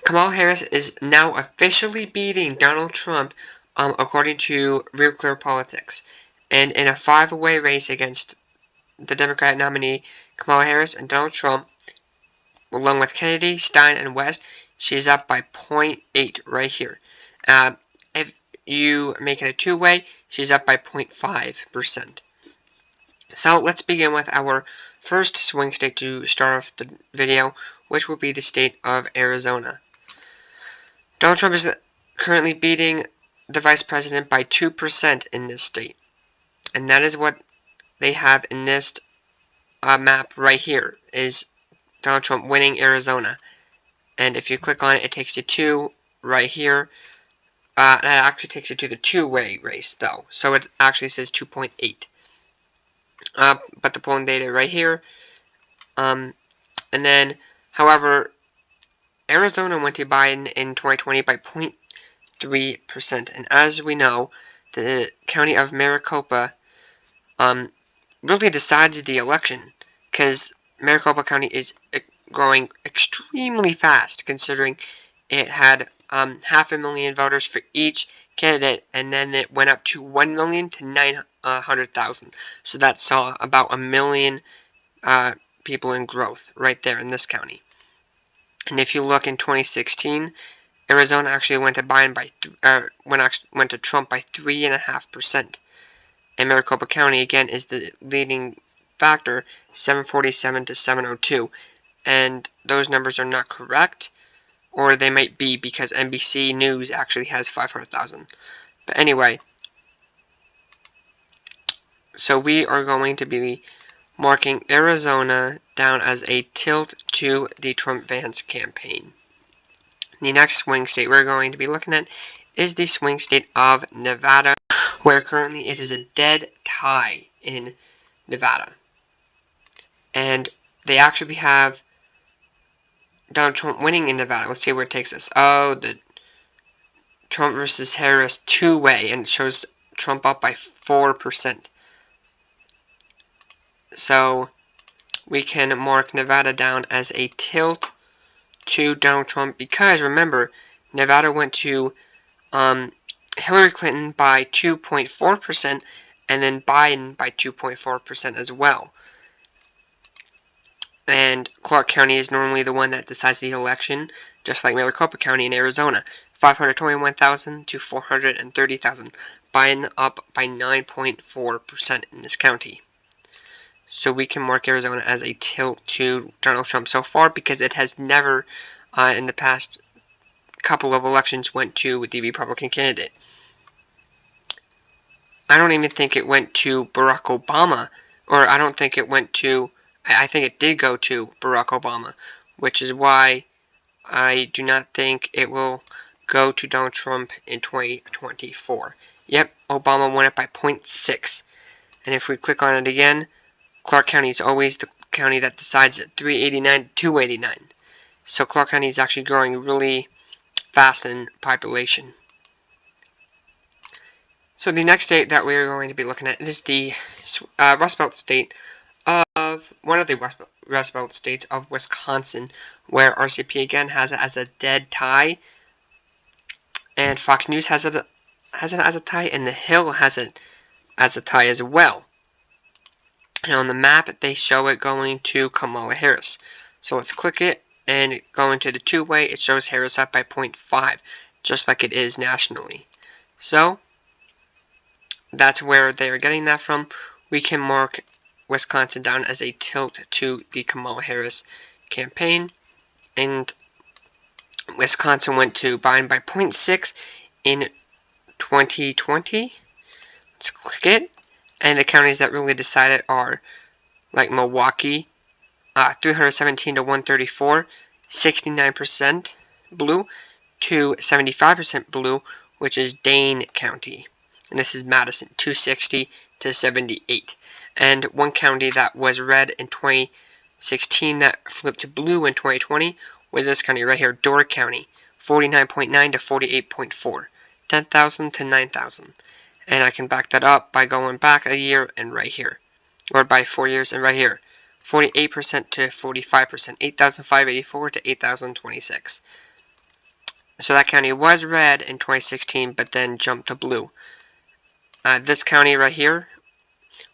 Kamala Harris is now officially beating Donald Trump, according to Real Clear Politics. And in a five-way race against the Democratic nominee Kamala Harris and Donald Trump, along with Kennedy, Stein, and West, she's up by 0.8 right here. If you make it a two-way, she's up by 0.5%. So let's begin with our first swing state to start off the video, which will be the state of Arizona. Donald Trump is currently beating the vice president by 2% in this state. And that is what they have in this map right here, is Donald Trump winning Arizona. And if you click on it, it takes you to right here. That actually takes you to the two-way race, though. So it actually says 2.8. But the polling data right here. And then, however, Arizona went to Biden in 2020 by 0.3%. And as we know, the county of Maricopa really decided the election, because Maricopa County is growing extremely fast, considering it had 500,000 voters for each candidate, and then it went up to 1 million to 900,000. So that saw about 1 million people in growth right there in this county. And if you look in 2016, Arizona actually went to Biden by went to Trump by 3.5%. And Maricopa County again is the leading factor, 747 to 702. And those numbers are not correct, or they might be, because NBC News actually has 500,000. But anyway, so we are going to be marking Arizona down as a tilt to the Trump-Vance campaign. The next swing state we're going to be looking at is the swing state of Nevada, where currently it is a dead tie in Nevada. And they actually have Donald Trump winning in Nevada. Let's see where it takes us. Oh, the Trump versus Harris two-way, and it shows Trump up by 4%. So we can mark Nevada down as a tilt to Donald Trump, because remember, Nevada went to Hillary Clinton by 2.4%, and then Biden by 2.4% as well. And Clark County is normally the one that decides the election, just like Maricopa County in Arizona. 521,000 to 430,000. Biden up by 9.4% in this county. So we can mark Arizona as a tilt to Donald Trump so far, because it has never, in the past couple of elections, went to the Republican candidate. I don't even think it went to Barack Obama, or I don't think it went to, I think it did go to Barack Obama, which is why I do not think it will go to Donald Trump in 2024. Yep, Obama won it by 0.6. And if we click on it again, Clark County is always the county that decides it, 389 to 289. So Clark County is actually growing really fast in population. So the next state that we are going to be looking at is the Rust Belt state of, one of the Rust Belt states of Wisconsin, where RCP again has it as a dead tie, and Fox News has it as a tie, and The Hill has it as a tie as well. And on the map, they show it going to Kamala Harris. So let's click it, and going to the two-way, it shows Harris up by 0.5, just like it is nationally. So that's where they're getting that from. We can mark Wisconsin down as a tilt to the Kamala Harris campaign. And Wisconsin went to Biden by 0.6 in 2020. Let's click it. And the counties that really decided are like Milwaukee, 317 to 134, 69% blue to 75% blue, which is Dane County. And this is Madison, 260 to 78. And one county that was red in 2016 that flipped to blue in 2020 was this county right here, Door County, 49.9 to 48.4, 10,000 to 9,000. And I can back that up by going back a year and right here, or by 4 years and right here, 48% to 45%, 8,584 to 8,026. So that county was red in 2016, but then jumped to blue. This county right here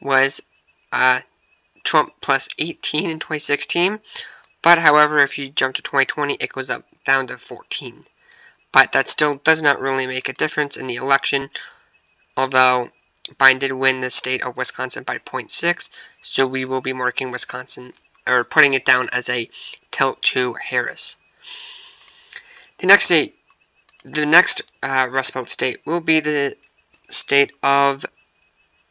was Trump plus 18 in 2016. But however, if you jump to 2020, it goes up down to 14. But that still does not really make a difference in the election, although Biden did win the state of Wisconsin by 0.6, so we will be marking Wisconsin, or putting it down as a tilt to Harris. The next state, the next Rust Belt state will be the state of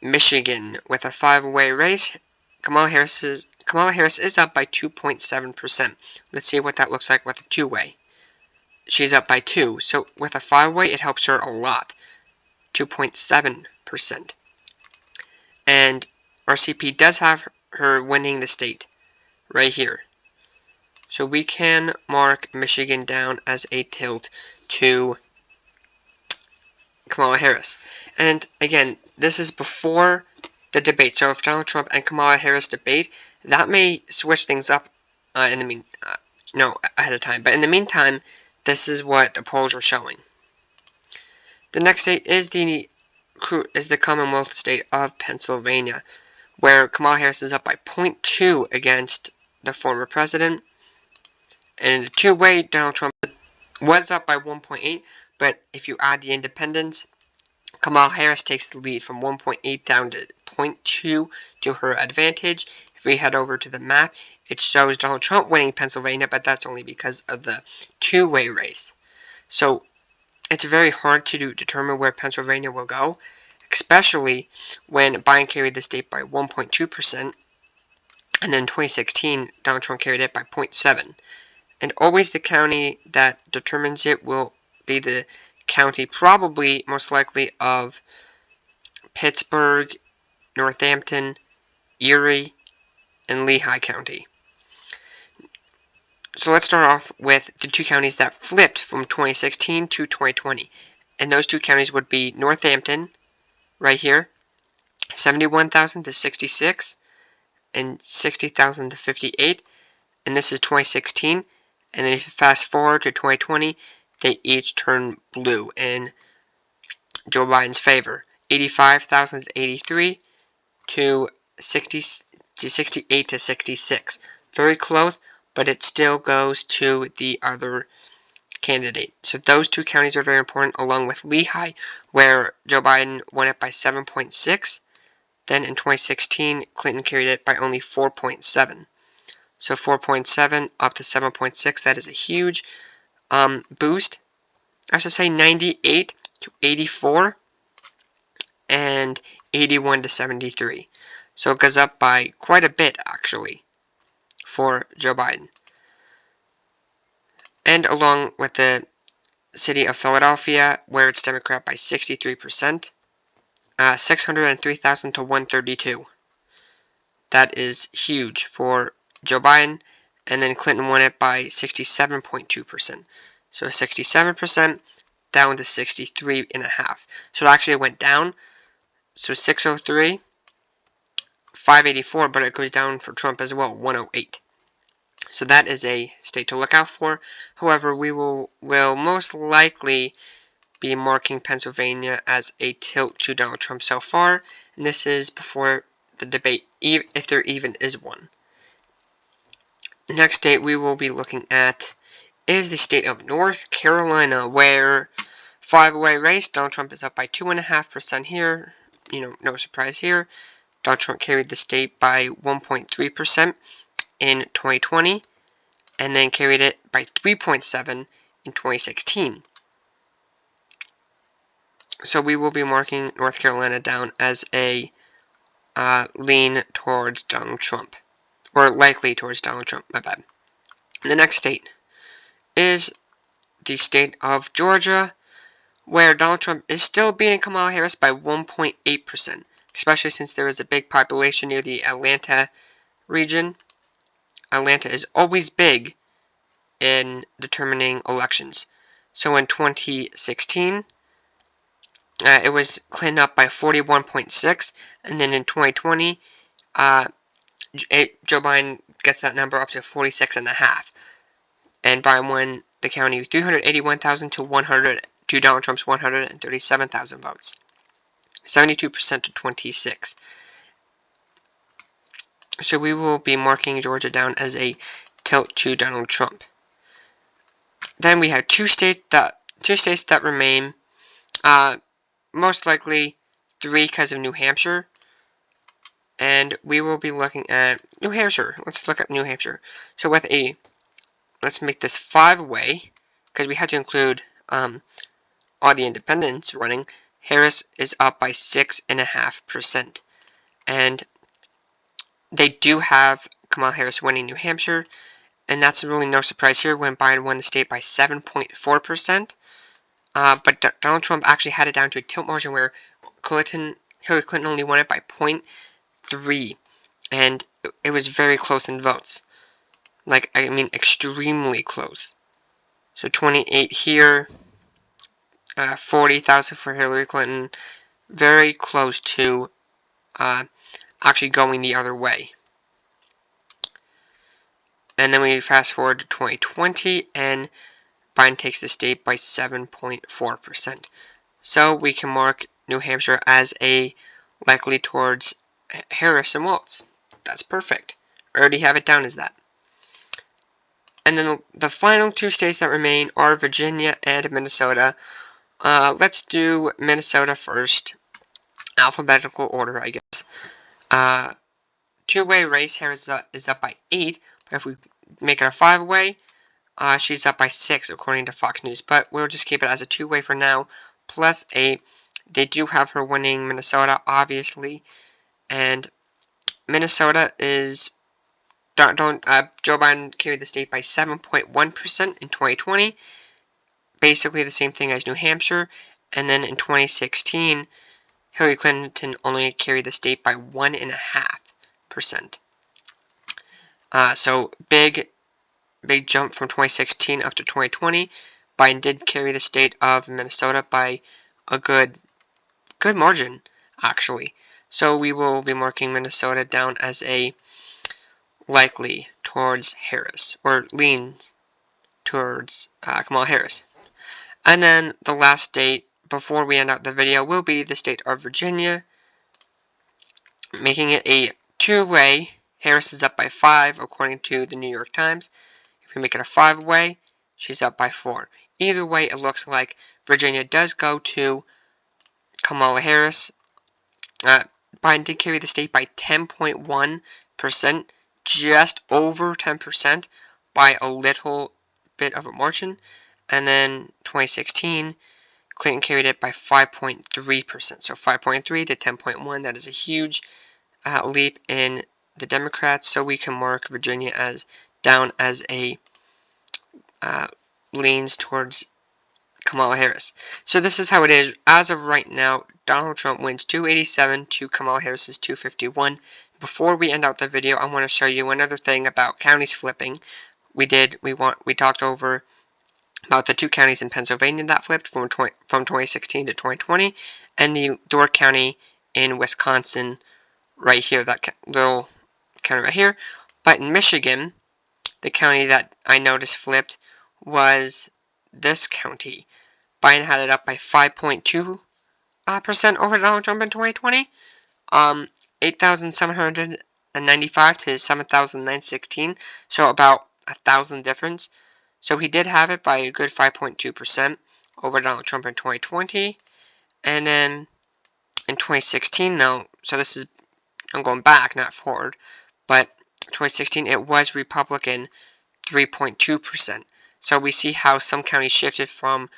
Michigan, with a 5-way race. Kamala Harris is up by 2.7%. Let's see what that looks like with a 2-way. She's up by 2, so with a 5-way, it helps her a lot. 2.7%. And RCP does have her winning the state right here. So we can mark Michigan down as a tilt to Kamala Harris. And again, this is before the debate. So if Donald Trump and Kamala Harris debate, that may switch things up ahead of time. But in the meantime, this is what the polls are showing. The next state is the Commonwealth state of Pennsylvania, where Kamala Harris is up by 0.2 against the former president. And the 2-way, Donald Trump was up by 1.8, but if you add the independents, Kamala Harris takes the lead from 1.8 down to 0.2 to her advantage. If we head over to the map, it shows Donald Trump winning Pennsylvania, but that's only because of the 2-way race. So it's very hard to determine where Pennsylvania will go, especially when Biden carried the state by 1.2%, and then in 2016, Donald Trump carried it by 0.7. And always the county that determines it will be the county, probably most likely, of Pittsburgh, Northampton, Erie, and Lehigh County. So let's start off with the two counties that flipped from 2016 to 2020. And those two counties would be Northampton, right here, 71,000 to 66, and 60,000 to 58. And this is 2016. And then if you fast forward to 2020, they each turn blue in Joe Biden's favor. 85,000 to 83 to 68 to 66. Very close, but it still goes to the other candidate. So those two counties are very important, along with Lehigh, where Joe Biden won it by 7.6. Then in 2016, Clinton carried it by only 4.7. So 4.7 up to 7.6, that is a huge boost. I should say 98 to 84 and 81 to 73. So it goes up by quite a bit, actually, for Joe Biden. And along with the city of Philadelphia, where it's Democrat by 63%, 603,000 to 132. That is huge for Joe Biden, and then Clinton won it by 67.2%. So 67% down to 63.5. So it actually went down. So 603, 584, but it goes down for Trump as well, 108. So that is a state to look out for. However, we will most likely be marking Pennsylvania as a tilt to Donald Trump so far, and this is before the debate, if there even is one. The next state we will be looking at is the state of North Carolina, where 5-way race, Donald Trump is up by 2.5% here. No surprise here. Donald Trump carried the state by 1.3% in 2020, and then carried it by 3.7% in 2016. So we will be marking North Carolina down as a lean towards Donald Trump. Or likely towards Donald Trump, my bad. The next state is the state of Georgia, where Donald Trump is still beating Kamala Harris by 1.8%, especially since there is a big population near the Atlanta region. Atlanta is always big in determining elections. So in 2016, it was Clinton up by 41.6, and then in 2020, Joe Biden gets that number up to 46.5, and Biden won the county 381,000 to Donald Trump's 137,000 votes. 72% to 26. So we will be marking Georgia down as a tilt to Donald Trump. Then we have two states that remain. Most likely 3 because of New Hampshire. And we will be looking at New Hampshire. Let's look at New Hampshire. So let's make this 5-way, because we had to include all the independents running. Harris is up by 6.5%. And they do have Kamala Harris winning New Hampshire. And that's really no surprise here when Biden won the state by 7.4%. But Donald Trump actually had it down to a tilt margin where Hillary Clinton only won it by 0.3. And it was very close in votes. Like, I mean, extremely close. So 28 here, 40,000 for Hillary Clinton. Very close to actually going the other way. And then we fast forward to 2020, and Biden takes the state by 7.4%. So we can mark New Hampshire as a likely towards Harris and Walz. That's perfect. I already have it down as that. And then the final 2 states that remain are Virginia and Minnesota. Let's do Minnesota first. Alphabetical order, I guess. 2-way race, Harris is up by 8. But if we make it a 5-way, she's up by 6 according to Fox News. But we'll just keep it as a 2-way for now. Plus 8. They do have her winning Minnesota, obviously. And Minnesota is... Joe Biden carried the state by 7.1% in 2020. Basically the same thing as New Hampshire. And then in 2016, Hillary Clinton only carried the state by 1.5%. So big jump from 2016 up to 2020. Biden did carry the state of Minnesota by a good margin, actually. So we will be marking Minnesota down as a likely towards Harris, or leans towards Kamala Harris. And then the last state before we end out the video will be the state of Virginia, making it a 2-way. Harris is up by 5 according to the New York Times. If we make it a 5-way, she's up by 4. Either way, it looks like Virginia does go to Kamala Harris. Biden did carry the state by 10.1%, just over 10% by a little bit of a margin. And then 2016, Clinton carried it by 5.3%. So 5.3 to 10.1, that is a huge leap in the Democrats. So we can mark Virginia as down as a leans towards Kamala Harris. So this is how it is. As of right now, Donald Trump wins 287 to Kamala Harris's 251. Before we end out the video, I want to show you another thing about counties flipping. We talked over about the 2 counties in Pennsylvania that flipped from 2016 to 2020, and the Door County in Wisconsin right here, that little county right here. But in Michigan, the county that I noticed flipped was this county. Biden had it up by 5.2% over Donald Trump in 2020. 8,795 to 7,916, so about 1,000 difference. So he did have it by a good 5.2% over Donald Trump in 2020. And then in 2016, though, so this is, I'm going back, not forward, but 2016, it was Republican 3.2%. So we see how some counties shifted from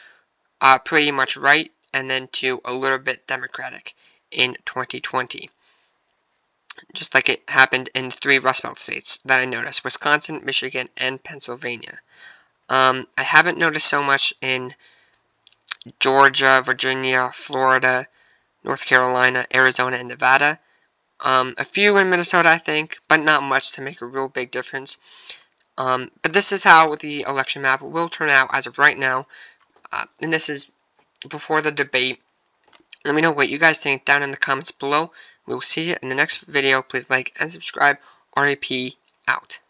pretty much right and then to a little bit Democratic in 2020. Just like it happened in 3 Rust Belt states that I noticed: Wisconsin, Michigan, and Pennsylvania. I haven't noticed so much in Georgia, Virginia, Florida, North Carolina, Arizona, and Nevada. A few in Minnesota, I think, but not much to make a real big difference. But this is how the election map will turn out as of right now. And this is before the debate. Let me know what you guys think down in the comments below. We will see you in the next video. Please like and subscribe. RAP out.